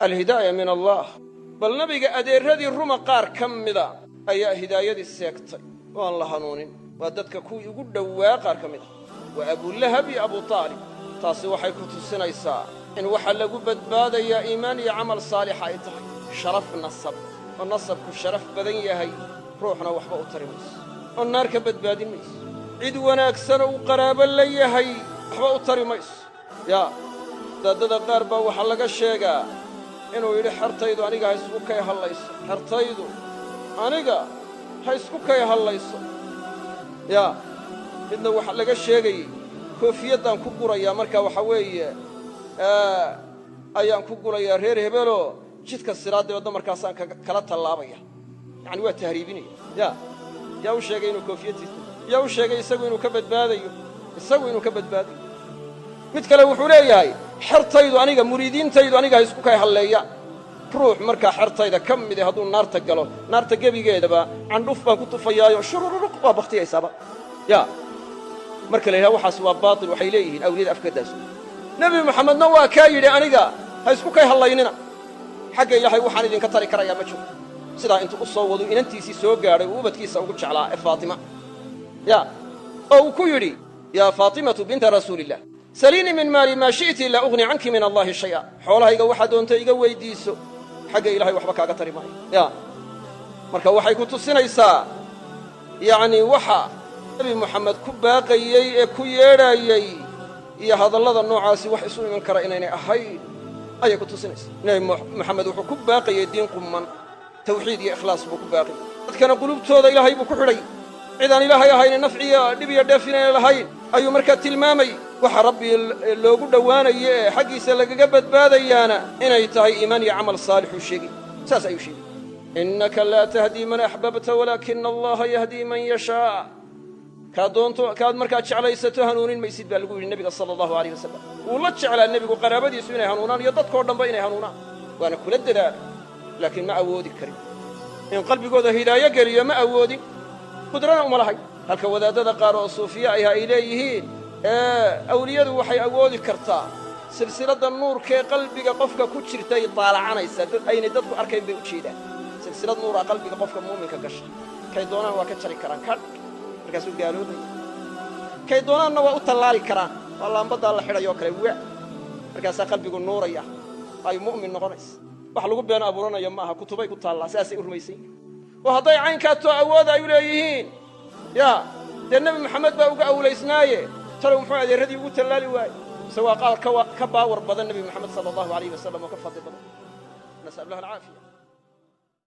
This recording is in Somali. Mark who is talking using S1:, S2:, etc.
S1: الهداية من الله بل نبي أديردي الرمى قار كمدا أي هداية السيكتر والله هنونين وأدتك كوي يقول دواقار كمدا وأبو اللهب أبو طالب تاسي waxay ku tusinaysaa in waxa lagu badbaadaya iimaan iyo amal saalix ay tahay sharaf nasab oo nasabku sharaf badan yahay ruuxna waxba u tarimayso oo naarka badbaadinayso cid wanaagsan oo qaraabo la yahay waxba u tarimayso ya dadada qaar baa waxa laga sheegaa inuu yiri xartaydu aniga ha isku kay halayso xartaydu aniga ha isku kay halayso ya midna waxa laga sheegay koofiyaddan ku guraya marka waxa weeye ayaan ku guraya reer hebelo jidka siraadada markaasaan kala talaabaya yani waa tahriibinaya ya u sheegay inuu koofiyadiisa ya u sheegay isagu inuu ka badbaadayo mid kale wuxuu leeyahay xirtaydu aniga muriidiintaydu aniga isku kay haleeya ruux marka xirtayda kamid haduu naarta galo naarta gabigeedaba candhuf baan ku tufayaayo shururuq waa baqtiyaysaba ya marka leeyahay waxaas waa baatil waxay leeyihiin awliyada afkadaas nabi maxamedna waa ka yiri aniga ha isku kay halaynina xagga ilaahay waxaan idin ka tari karaya ma jiro sidaa intuu soo wado inantiisi soo gaaray ubadkiisa ugu jeclaa Faatima ya oo ku yiri ya Faatima bint rasuulillah salini min mali ma shi'ti la ughni anki min Allah shay'a xoolahayga waxa doonta iga weydiiso xagga ilaahay waxba kaaga tari maayo ya marka waxay ku tusinaysaa yani waxa nabi maxamed ku baaqayay ee ku yeedhayay iyo hadallada noocaasi wax isu iman kara inaanay ahayn ayay ku tusinaysaa nabi maxamed wuxuu ku baaqayay diin qumman tawxiid iyo ikhlaas buu ku baaqayay dadkana qulubtooda ilaahay buu ku xidhay cidaan ilaahay ahayn nafciya dhib iyo dheef inaan lahayn ayuu markaa tilmaamay waxa rabbi loogu dhowaanayo ee xaggiisa lagaga badbaadayaana inay tahay iimaan iyo camal saalix uu sheegay saas ayuu sheegay innaka laa tahdii man axbabta walaakina allaha yahdii man yashaa kaad markaa jeclaysato hanuunin maysid baa lagu yidhi nabiga sala allahu alayh wasalam wuu la jeclaa nebigu qaraabadiisu inay hanuunaan iyo dadkoo dhanba inay hanuunaan waana kula dadaalay laakiin ma awoodi karin in qalbigooda hidaayo geliyo ma awoodin qudrana uma lahay halka wadaadada qaar oo suufiya ay leeyihiin awliyadu waxay awoodi kartaa silsilada nuurkee qalbiga qofka ku jirtay daalacanaysa aynay dadku arkayn bay u jeedaan silsilad nuura qalbiga qofka muuminka gasha kay doonaan waa ka jari karaan markaasuu gaaloobay kay doonaanna waa u tallaali karaan waa laambaddaa la xidhayoo kale markaasaa qalbigu nuuraya ay mu'min noqonaysa wax lagu been abuuranayo maaha kutubay ku taallaa saasay u rumaysan yihiin oo hadday caynkaato awood ay u leeyihiin ya dee nebi maxamed baa uga awlaysnaaye talow muxuu adeeradii ugu tallaali waaye mise waa qaar ka baawar badan nebi maxamed sala allahu alayh wasalam oo ka fadli badan nas'alullaha alcaafiya